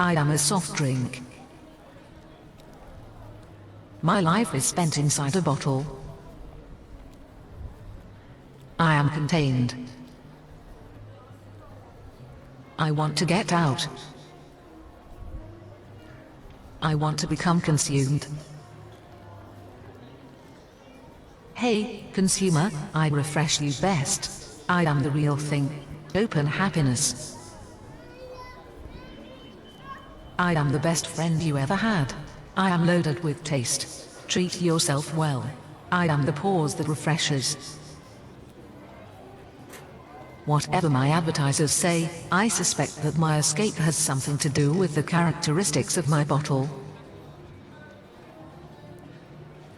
I am a soft drink. My life is spent inside a bottle. I am contained. I want to get out. I want to become consumed. Hey, consumer, I refresh you best. I am the real thing. Open happiness. I am the best friend you ever had. I am loaded with taste. Treat yourself well. I am the pause that refreshes. Whatever my advertisers say, I suspect that my escape has something to do with the characteristics of my bottle.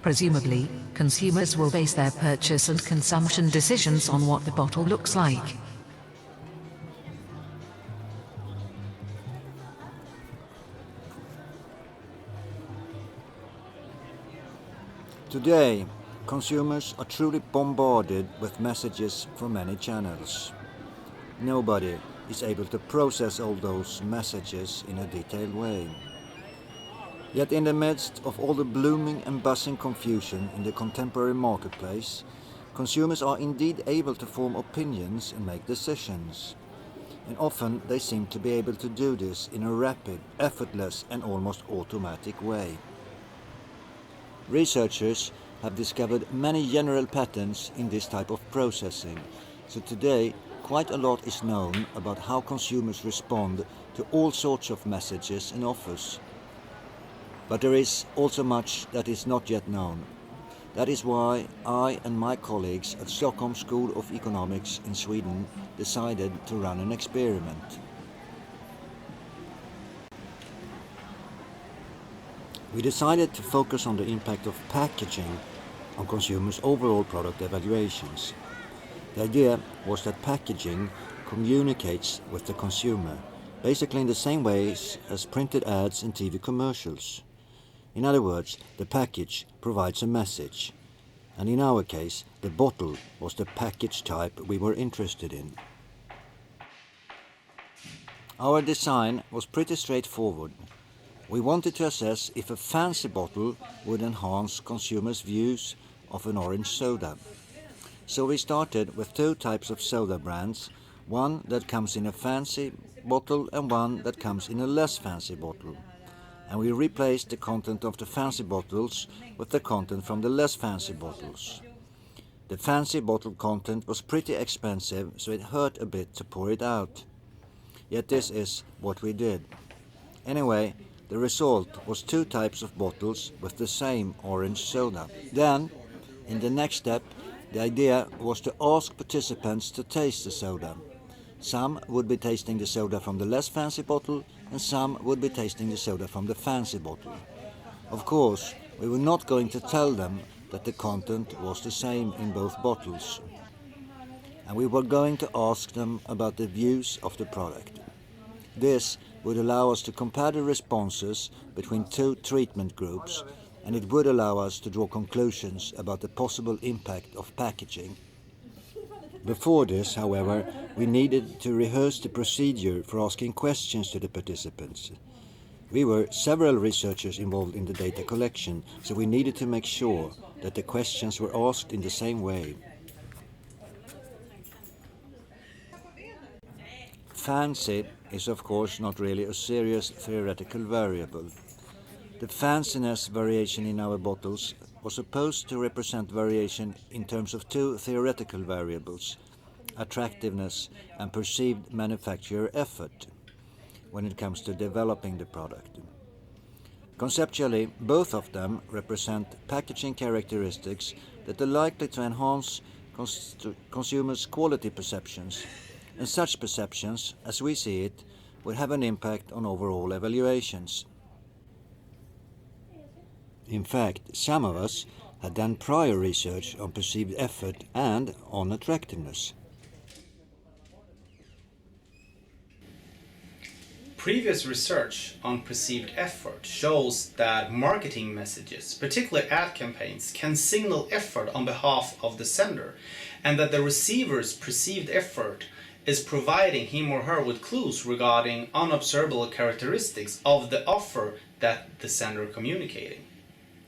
Presumably, consumers will base their purchase and consumption decisions on what the bottle looks like. Today, consumers are truly bombarded with messages from many channels. Nobody is able to process all those messages in a detailed way. Yet in the midst of all the blooming and buzzing confusion in the contemporary marketplace, consumers are indeed able to form opinions and make decisions. And often they seem to be able to do this in a rapid, effortless and almost automatic way. Researchers have discovered many general patterns in this type of processing, so today quite a lot is known about how consumers respond to all sorts of messages and offers. But there is also much that is not yet known. That is why I and my colleagues at Stockholm School of Economics in Sweden decided to run an experiment. We decided to focus on the impact of packaging on consumers' overall product evaluations. The idea was that packaging communicates with the consumer, basically in the same ways as printed ads and TV commercials. In other words, the package provides a message, and in our case, the bottle was the package type we were interested in. Our design was pretty straightforward. We wanted to assess if a fancy bottle would enhance consumers' views of an orange soda. So we started with two types of soda brands, one that comes in a fancy bottle and one that comes in a less fancy bottle. And we replaced the content of the fancy bottles with the content from the less fancy bottles. The fancy bottle content was pretty expensive, so it hurt a bit to pour it out. Yet this is what we did. Anyway, the result was two types of bottles with the same orange soda. Then, in the next step, the idea was to ask participants to taste the soda. Some would be tasting the soda from the less fancy bottle, and some would be tasting the soda from the fancy bottle. Of course, we were not going to tell them that the content was the same in both bottles. And we were going to ask them about the views of the product. This would allow us to compare the responses between two treatment groups, and it would allow us to draw conclusions about the possible impact of packaging. Before this, however, we needed to rehearse the procedure for asking questions to the participants. We were several researchers involved in the data collection, so we needed to make sure that the questions were asked in the same way. Fancy is of course not really a serious theoretical variable. The fanciness variation in our bottles was supposed to represent variation in terms of two theoretical variables, attractiveness and perceived manufacturer effort, when it comes to developing the product. Conceptually, both of them represent packaging characteristics that are likely to enhance consumers' quality perceptions, and such perceptions, as we see it, would have an impact on overall evaluations. In fact, some of us had done prior research on perceived effort and on attractiveness. Previous research on perceived effort shows that marketing messages, particularly ad campaigns, can signal effort on behalf of the sender, and that the receiver's perceived effort is providing him or her with clues regarding unobservable characteristics of the offer that the sender communicating.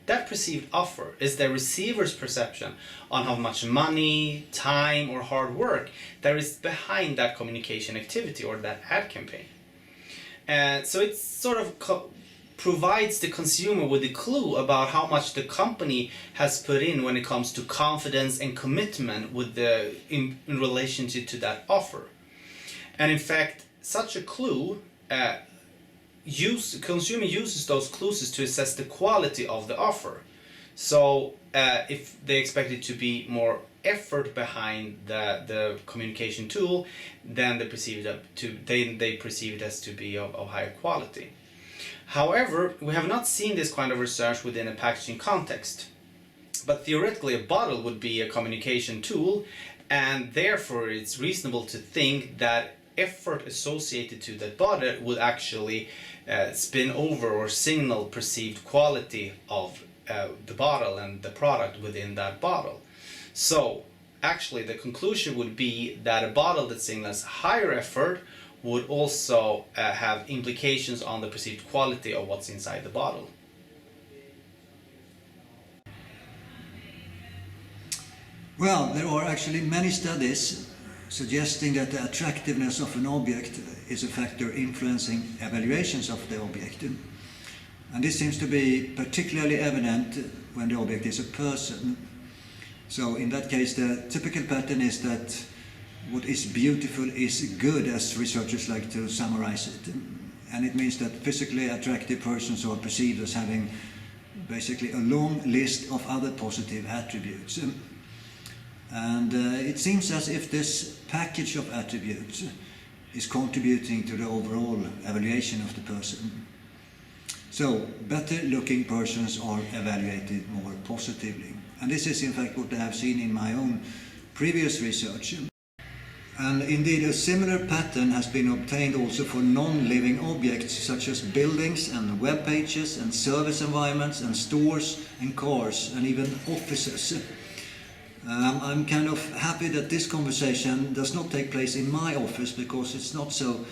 That perceived offer is the receiver's perception on how much money, time, or hard work there is behind that communication activity or that ad campaign. And so it sort of provides the consumer with a clue about how much the company has put in when it comes to confidence and commitment with in relationship to that offer. And in fact, such a clue, consumer uses those clues to assess the quality of the offer. So if they expect it to be more effort behind the communication tool, then they perceive it as to be of higher quality. However, we have not seen this kind of research within a packaging context. But theoretically, a bottle would be a communication tool, and therefore it's reasonable to think that effort associated to that bottle would actually spin over or signal perceived quality of the bottle and the product within that bottle. So actually the conclusion would be that a bottle that signals higher effort would also have implications on the perceived quality of what's inside the bottle. Well, there are actually many studies suggesting that the attractiveness of an object is a factor influencing evaluations of the object. And this seems to be particularly evident when the object is a person. So in that case, the typical pattern is that what is beautiful is good, as researchers like to summarize it. And it means that physically attractive persons are perceived as having basically a long list of other positive attributes. And it seems as if this package of attributes is contributing to the overall evaluation of the person. So, better looking persons are evaluated more positively. And this is in fact what I have seen in my own previous research. And indeed a similar pattern has been obtained also for non-living objects such as buildings and web pages and service environments and stores and cars and even offices. I'm kind of happy that this conversation does not take place in my office because it's not so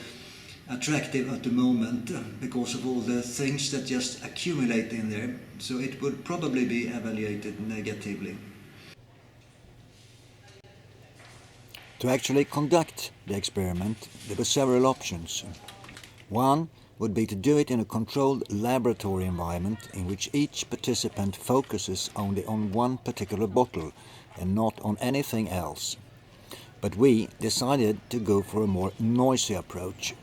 attractive at the moment because of all the things that just accumulate in there. So it would probably be evaluated negatively. To actually conduct the experiment, there were several options. One would be to do it in a controlled laboratory environment in which each participant focuses only on one particular bottle and not on anything else. But we decided to go for a more noisy approach.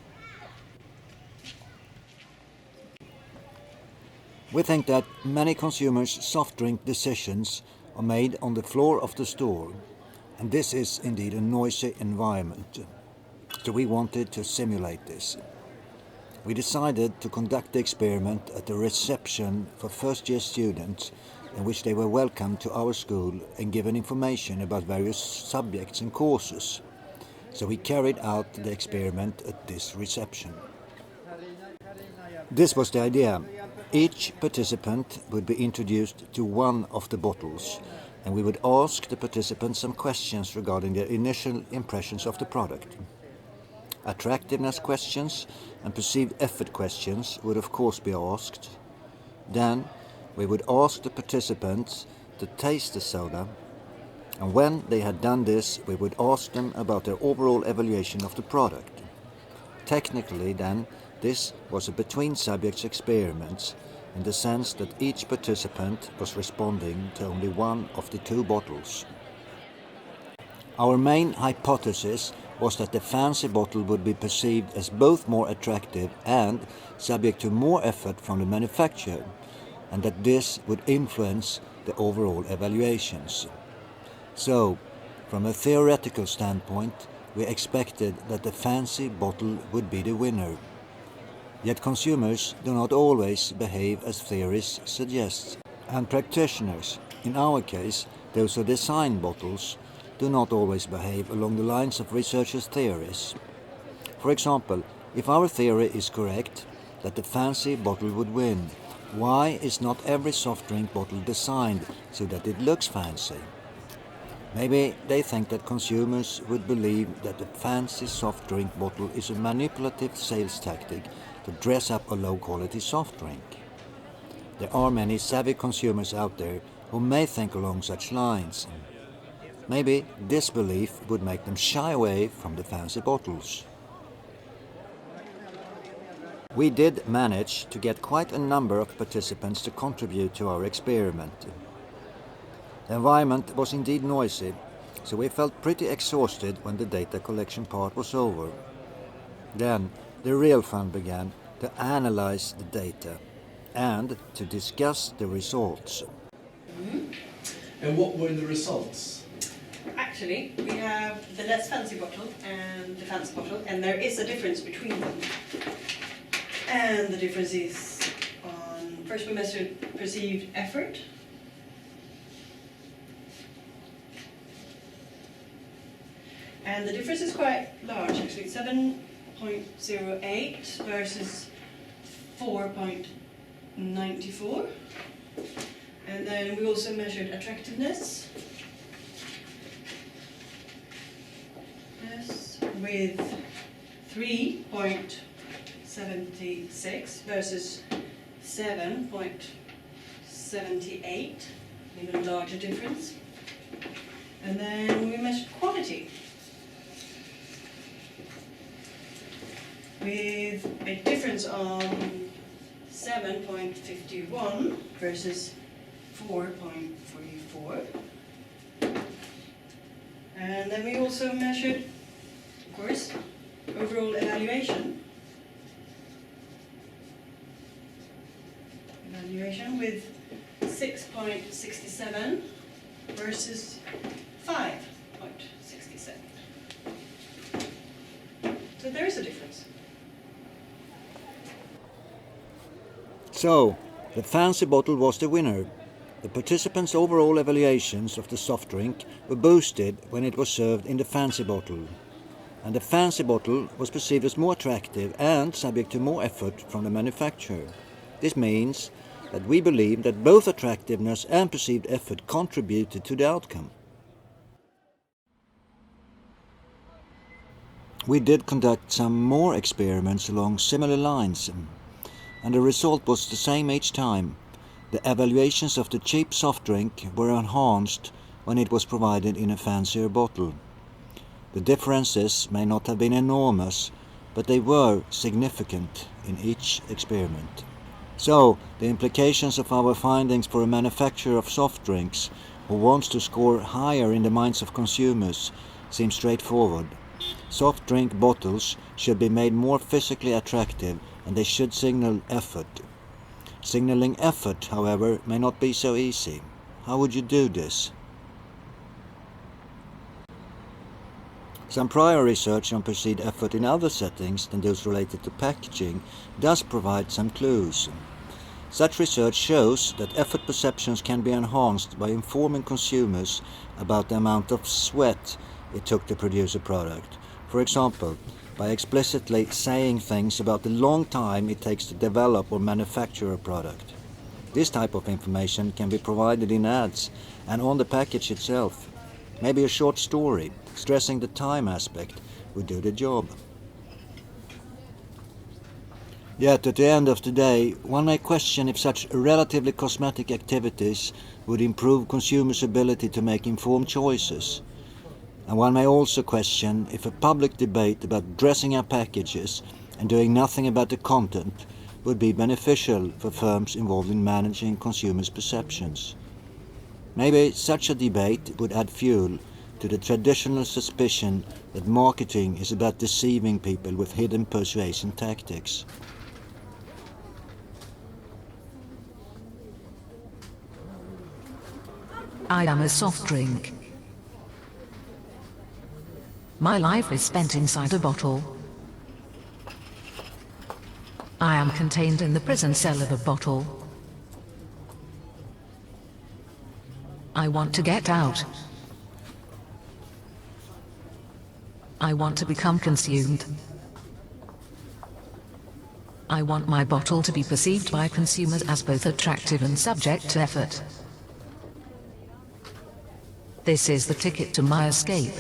We think that many consumers' soft drink decisions are made on the floor of the store, and this is indeed a noisy environment. So we wanted to simulate this. We decided to conduct the experiment at a reception for first-year students in which they were welcomed to our school and given information about various subjects and courses. So we carried out the experiment at this reception. This was the idea. Each participant would be introduced to one of the bottles, and we would ask the participants some questions regarding their initial impressions of the product. Attractiveness questions and perceived effort questions would of course be asked. Then we would ask the participants to taste the soda, and when they had done this, we would ask them about their overall evaluation of the product. Technically then, this was a between subjects experiment in the sense that each participant was responding to only one of the two bottles. Our main hypothesis was that the fancy bottle would be perceived as both more attractive and subject to more effort from the manufacturer, and that this would influence the overall evaluations. So, from a theoretical standpoint, we expected that the fancy bottle would be the winner. Yet consumers do not always behave as theories suggest, and practitioners, in our case those who design bottles, do not always behave along the lines of researchers' theories. For example, if our theory is correct, that the fancy bottle would win, why is not every soft drink bottle designed so that it looks fancy? Maybe they think that consumers would believe that a fancy soft drink bottle is a manipulative sales tactic to dress up a low-quality soft drink. There are many savvy consumers out there who may think along such lines. Maybe this belief would make them shy away from the fancy bottles. We did manage to get quite a number of participants to contribute to our experiment. The environment was indeed noisy, so we felt pretty exhausted when the data collection part was over. Then the real fun began, to analyze the data and to discuss the results. And what were the results? Actually, we have the less fancy bottle and the fancy bottle, and there is a difference between them. And the difference is on, first we measured perceived effort. And the difference is quite large actually, 7.08 versus 4.94. And then we also measured attractiveness. Yes, with 3.76 versus 7.78, even larger difference. And then we measured quality with a difference on 7.51 versus 4.44. And then we also measured, of course, overall evaluation. Evaluation with 6.67 versus 5.67. So there is a difference. So, the fancy bottle was the winner. The participants' overall evaluations of the soft drink were boosted when it was served in the fancy bottle. And the fancy bottle was perceived as more attractive and subject to more effort from the manufacturer. This means that we believe that both attractiveness and perceived effort contributed to the outcome. We did conduct some more experiments along similar lines, and the result was the same each time. The evaluations of the cheap soft drink were enhanced when it was provided in a fancier bottle. The differences may not have been enormous, but they were significant in each experiment. So, the implications of our findings for a manufacturer of soft drinks who wants to score higher in the minds of consumers seem straightforward. Soft drink bottles should be made more physically attractive, and they should signal effort. Signaling effort, however, may not be so easy. How would you do this? Some prior research on perceived effort in other settings than those related to packaging does provide some clues. Such research shows that effort perceptions can be enhanced by informing consumers about the amount of sweat it took to produce a product. For example, by explicitly saying things about the long time it takes to develop or manufacture a product. This type of information can be provided in ads and on the package itself. Maybe a short story stressing the time aspect would do the job. Yet at the end of the day, one may question if such relatively cosmetic activities would improve consumers' ability to make informed choices. And one may also question if a public debate about dressing up packages and doing nothing about the content would be beneficial for firms involved in managing consumers' perceptions. Maybe such a debate would add fuel to the traditional suspicion that marketing is about deceiving people with hidden persuasion tactics. I am a soft drink. My life is spent inside a bottle. I am contained in the prison cell of a bottle. I want to get out. I want to become consumed. I want my bottle to be perceived by consumers as both attractive and subject to effort. This is the ticket to my escape.